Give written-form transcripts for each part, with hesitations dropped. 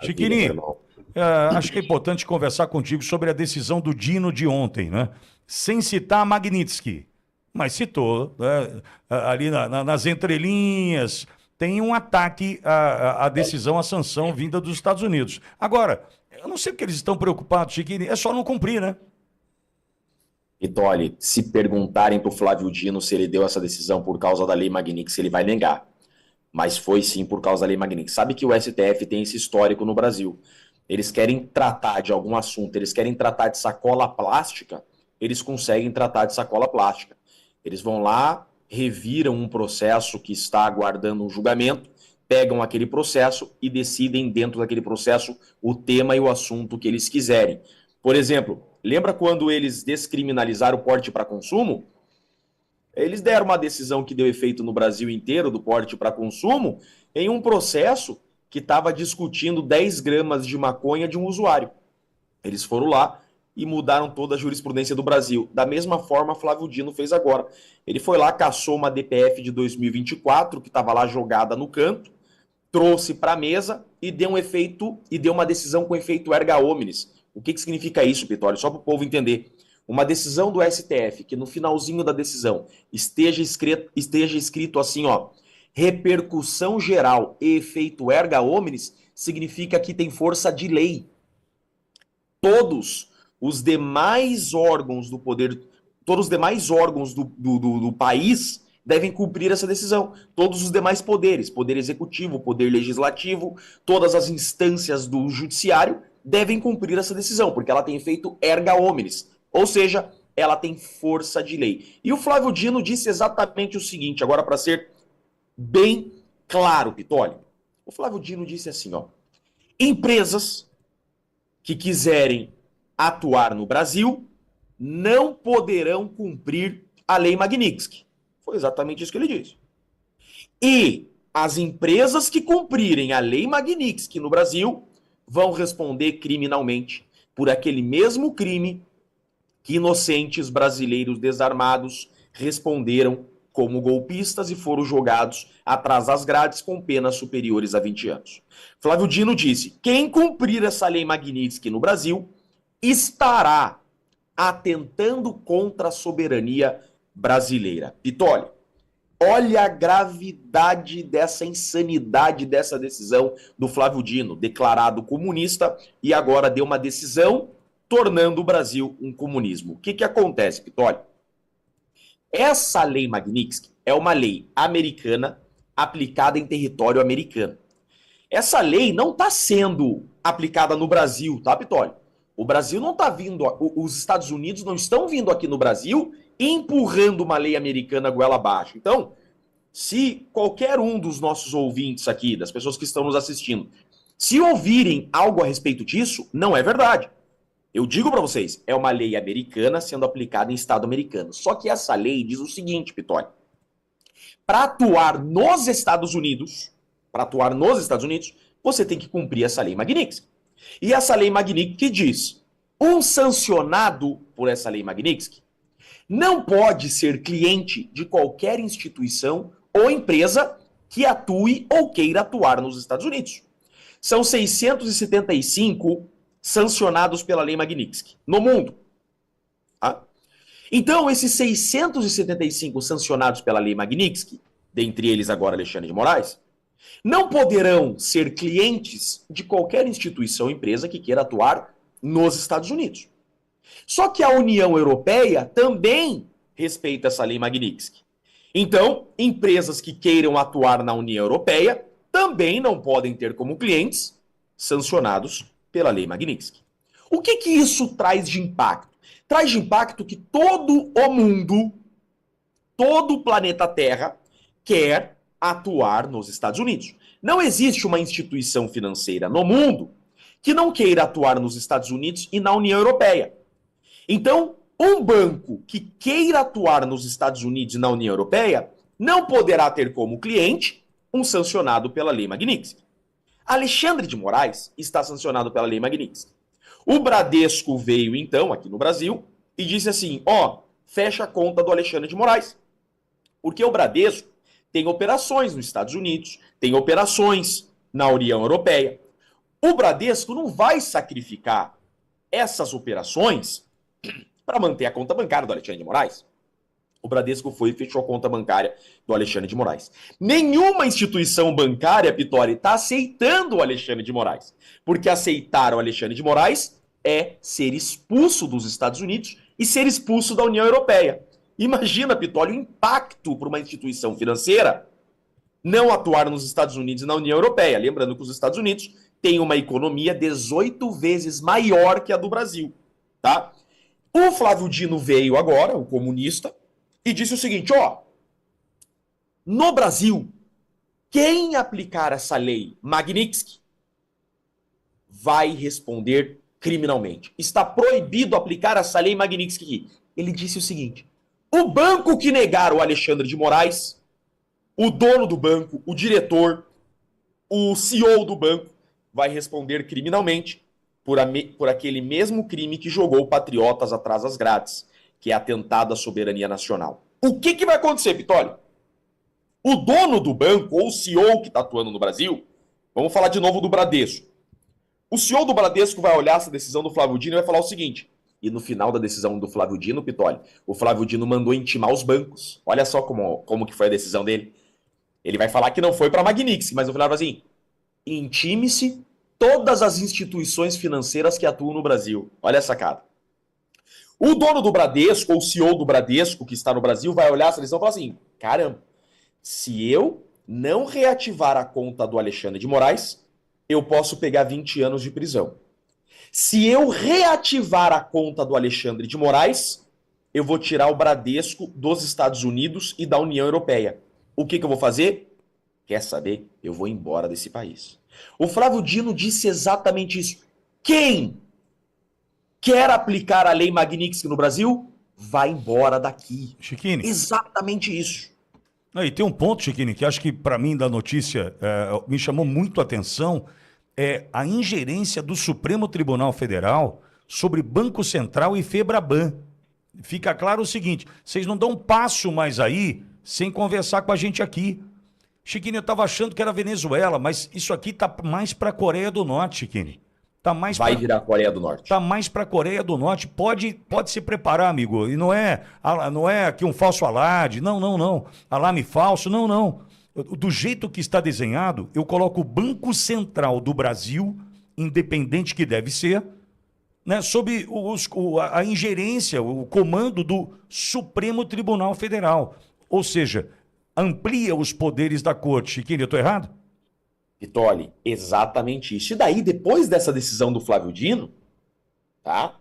Maravilha, meu Chiquininho, irmão. acho que é importante conversar contigo sobre a decisão do Dino de ontem, né? Sem citar Magnitsky, mas citou, né, ali nas entrelinhas, tem um ataque à decisão, à sanção vinda dos Estados Unidos. Agora, eu não sei porque eles estão preocupados, Chiquininho, é só não cumprir, né? Então, olha, se perguntarem para o Flávio Dino se ele deu essa decisão por causa da Lei Magnitsky, ele vai negar. Mas foi sim por causa da Lei Magnitsky. Sabe que o STF tem esse histórico no Brasil. Eles querem tratar de algum assunto, eles querem tratar de sacola plástica, eles conseguem tratar de sacola plástica. Eles vão lá, reviram um processo que está aguardando um julgamento, pegam aquele processo e decidem dentro daquele processo o tema e o assunto que eles quiserem. Por exemplo, lembra quando eles descriminalizaram o porte para consumo? Eles deram uma decisão que deu efeito no Brasil inteiro do porte para consumo em um processo que estava discutindo 10 gramas de maconha de um usuário. Eles foram lá e mudaram toda a jurisprudência do Brasil. Da mesma forma, Flávio Dino fez agora. Ele foi lá, caçou uma DPF de 2024, que estava lá jogada no canto, trouxe para a mesa e deu um efeito e deu uma decisão com efeito erga omnes. O que significa isso, Pitório? Só para o povo entender. Uma decisão do STF que no finalzinho da decisão esteja escrito assim, ó, repercussão geral e efeito erga omnes, significa que tem força de lei. Todos os demais órgãos do poder, todos os demais órgãos do país devem cumprir essa decisão. Todos os demais poderes, poder executivo, poder legislativo, todas as instâncias do judiciário devem cumprir essa decisão, porque ela tem efeito erga omnes, ou seja, ela tem força de lei. E o Flávio Dino disse exatamente o seguinte, agora para ser bem claro, Pitoli. O Flávio Dino disse assim, ó, empresas que quiserem atuar no Brasil não poderão cumprir a Lei Magnitsky. Foi exatamente isso que ele disse. E as empresas que cumprirem a Lei Magnitsky no Brasil vão responder criminalmente por aquele mesmo crime que inocentes brasileiros desarmados responderam como golpistas e foram jogados atrás das grades com penas superiores a 20 anos. Flávio Dino disse: quem cumprir essa lei Magnitsky no Brasil estará atentando contra a soberania brasileira. Pitoli, olha a gravidade dessa insanidade dessa decisão do Flávio Dino, declarado comunista, e agora deu uma decisão tornando o Brasil um comunismo. O que acontece, Pitoli? Essa lei Magnitsky é uma lei americana aplicada em território americano. Essa lei não está sendo aplicada no Brasil, tá, Pitoli? O Brasil não está vindo, os Estados Unidos não estão vindo aqui no Brasil empurrando uma lei americana goela abaixo. Então, se qualquer um dos nossos ouvintes aqui, das pessoas que estão nos assistindo, se ouvirem algo a respeito disso, não é verdade. Eu digo para vocês, é uma lei americana sendo aplicada em Estado americano. Só que essa lei diz o seguinte, Pitoli. Para atuar nos Estados Unidos, você tem que cumprir essa lei Magnitsky. E essa lei Magnitsky diz: um sancionado por essa lei Magnitsky não pode ser cliente de qualquer instituição ou empresa que atue ou queira atuar nos Estados Unidos. São 675 sancionados pela lei Magnitsky no mundo. Tá? Então, esses 675 sancionados pela lei Magnitsky, dentre eles agora Alexandre de Moraes, não poderão ser clientes de qualquer instituição ou empresa que queira atuar nos Estados Unidos. Só que a União Europeia também respeita essa lei Magnitsky. Então, empresas que queiram atuar na União Europeia também não podem ter como clientes sancionados pela lei Magnitsky. O que isso traz de impacto? Traz de impacto que todo o mundo, todo o planeta Terra, quer atuar nos Estados Unidos. Não existe uma instituição financeira no mundo que não queira atuar nos Estados Unidos e na União Europeia. Então, um banco que queira atuar nos Estados Unidos e na União Europeia não poderá ter como cliente um sancionado pela lei Magnitsky. Alexandre de Moraes está sancionado pela lei Magnitsky. O Bradesco veio, então, aqui no Brasil, e disse assim, ó, fecha a conta do Alexandre de Moraes. Porque o Bradesco tem operações nos Estados Unidos, tem operações na União Europeia. O Bradesco não vai sacrificar essas operações para manter a conta bancária do Alexandre de Moraes. O Bradesco foi e fechou a conta bancária do Alexandre de Moraes. Nenhuma instituição bancária, Pitoli, está aceitando o Alexandre de Moraes. Porque aceitar o Alexandre de Moraes é ser expulso dos Estados Unidos e ser expulso da União Europeia. Imagina, Pitoli, o impacto para uma instituição financeira não atuar nos Estados Unidos e na União Europeia. Lembrando que os Estados Unidos têm uma economia 18 vezes maior que a do Brasil. Tá? O Flávio Dino veio agora, o comunista, e disse o seguinte, ó, no Brasil, quem aplicar essa lei Magnitsky vai responder criminalmente. Está proibido aplicar essa lei Magnitsky. Ele disse o seguinte, o banco que negar o Alexandre de Moraes, o dono do banco, o diretor, o CEO do banco, vai responder criminalmente por aquele mesmo crime que jogou patriotas atrás das grades, que é atentado à soberania nacional. O que vai acontecer, Pitoli? O dono do banco, ou o CEO que está atuando no Brasil, vamos falar de novo do Bradesco. O CEO do Bradesco vai olhar essa decisão do Flávio Dino e vai falar o seguinte, e no final da decisão do Flávio Dino, Pitoli, o Flávio Dino mandou intimar os bancos. Olha só como que foi a decisão dele. Ele vai falar que não foi para a Magnitsky, mas no final assim, intime-se todas as instituições financeiras que atuam no Brasil. Olha essa sacada. O dono do Bradesco, ou o CEO do Bradesco, que está no Brasil, vai olhar essa decisão e falar assim, caramba, se eu não reativar a conta do Alexandre de Moraes, eu posso pegar 20 anos de prisão. Se eu reativar a conta do Alexandre de Moraes, eu vou tirar o Bradesco dos Estados Unidos e da União Europeia. O que eu vou fazer? Quer saber? Eu vou embora desse país. O Flávio Dino disse exatamente isso. Quem quer aplicar a lei Magnitsky no Brasil, vai embora daqui. Chiquini. Exatamente isso. E tem um ponto, Chiquini, que acho que para mim da notícia me chamou muito a atenção, é a ingerência do Supremo Tribunal Federal sobre Banco Central e Febraban. Fica claro o seguinte, vocês não dão um passo mais aí sem conversar com a gente aqui. Chiquini, eu estava achando que era Venezuela, mas isso aqui tá mais para a Coreia do Norte, Chiquini. Vai virar a Coreia do Norte. Tá mais para a Coreia do Norte. Pode se preparar, amigo. E não é aqui um falso alarde. Não. Alarme falso. Não. Do jeito que está desenhado, eu coloco o Banco Central do Brasil, independente que deve ser, né, sob a ingerência, o comando do Supremo Tribunal Federal. Ou seja, amplia os poderes da corte. Chiquinho, eu estou errado? Pitoli, exatamente isso. E daí, depois dessa decisão do Flávio Dino, tá?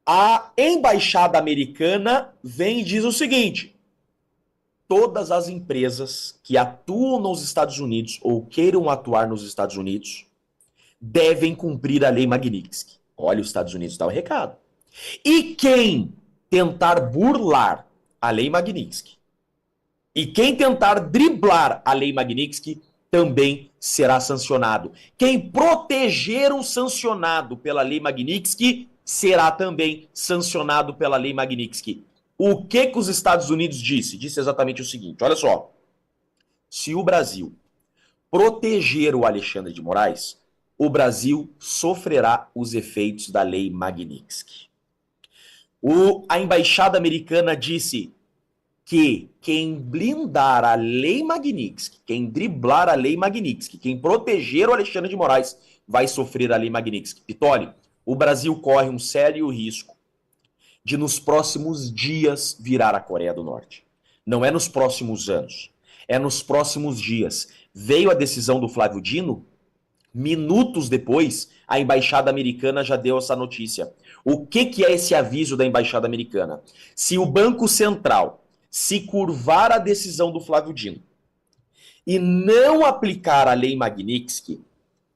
A embaixada americana vem e diz o seguinte, todas as empresas que atuam nos Estados Unidos ou queiram atuar nos Estados Unidos devem cumprir a lei Magnitsky. Olha, os Estados Unidos dá o recado. E quem tentar burlar a lei Magnitsky e quem tentar driblar a lei Magnitsky também será sancionado. Quem proteger um sancionado pela lei Magnitsky será também sancionado pela lei Magnitsky. O que os Estados Unidos disse? Disse exatamente o seguinte, olha só. Se o Brasil proteger o Alexandre de Moraes, o Brasil sofrerá os efeitos da lei Magnitsky. A embaixada americana disse que quem blindar a lei Magnitsky, quem driblar a lei Magnitsky, quem proteger o Alexandre de Moraes, vai sofrer a lei Magnitsky. Pitoli, o Brasil corre um sério risco de nos próximos dias virar a Coreia do Norte. Não é nos próximos anos, é nos próximos dias. Veio a decisão do Flávio Dino, minutos depois, a embaixada americana já deu essa notícia. O que é esse aviso da embaixada americana? Se o Banco Central se curvar a decisão do Flávio Dino e não aplicar a lei Magnitsky,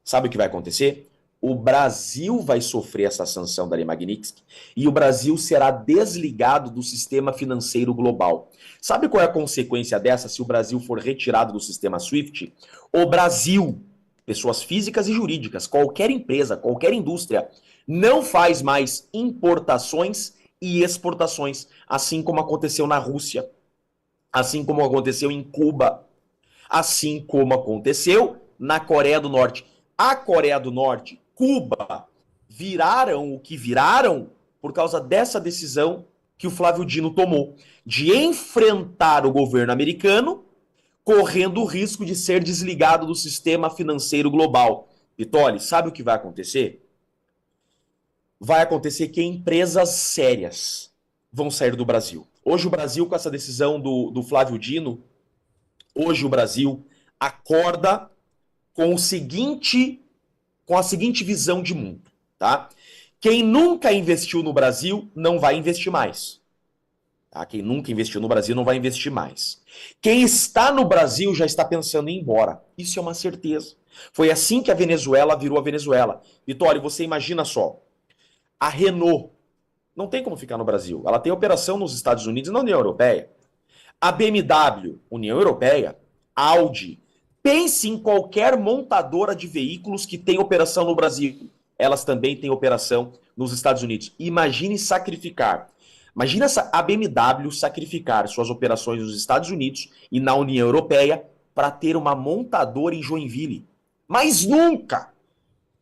sabe o que vai acontecer? O Brasil vai sofrer essa sanção da lei Magnitsky e o Brasil será desligado do sistema financeiro global. Sabe qual é a consequência dessa se o Brasil for retirado do sistema SWIFT? O Brasil, pessoas físicas e jurídicas, qualquer empresa, qualquer indústria, não faz mais importações e exportações, assim como aconteceu na Rússia, assim como aconteceu em Cuba, assim como aconteceu na Coreia do Norte. A Coreia do Norte, Cuba, viraram o que viraram por causa dessa decisão que o Flávio Dino tomou, de enfrentar o governo americano, correndo o risco de ser desligado do sistema financeiro global. Vitoli, sabe o que vai acontecer? Vai acontecer que empresas sérias vão sair do Brasil. Hoje o Brasil, com essa decisão do Flávio Dino, hoje o Brasil acorda com a seguinte visão de mundo, tá? Quem nunca investiu no Brasil não vai investir mais. Tá? Quem nunca investiu no Brasil não vai investir mais. Quem está no Brasil já está pensando em ir embora. Isso é uma certeza. Foi assim que a Venezuela virou a Venezuela. Vitória, você imagina só. A Renault não tem como ficar no Brasil. Ela tem operação nos Estados Unidos e na União Europeia. A BMW, União Europeia, Audi, pense em qualquer montadora de veículos que tem operação no Brasil. Elas também têm operação nos Estados Unidos. Imagine sacrificar. Imagina a BMW sacrificar suas operações nos Estados Unidos e na União Europeia para ter uma montadora em Joinville. Mas nunca!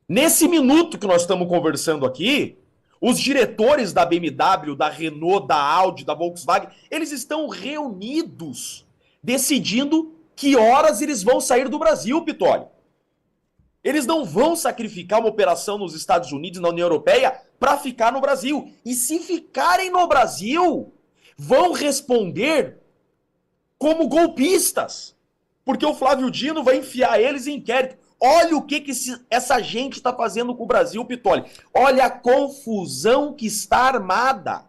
Nesse minuto que nós estamos conversando aqui, os diretores da BMW, da Renault, da Audi, da Volkswagen, eles estão reunidos decidindo que horas eles vão sair do Brasil, Pitoli. Eles não vão sacrificar uma operação nos Estados Unidos e na União Europeia para ficar no Brasil. E se ficarem no Brasil, vão responder como golpistas. Porque o Flávio Dino vai enfiar eles em inquérito. Olha o que essa gente está fazendo com o Brasil, Pitoli. Olha a confusão que está armada.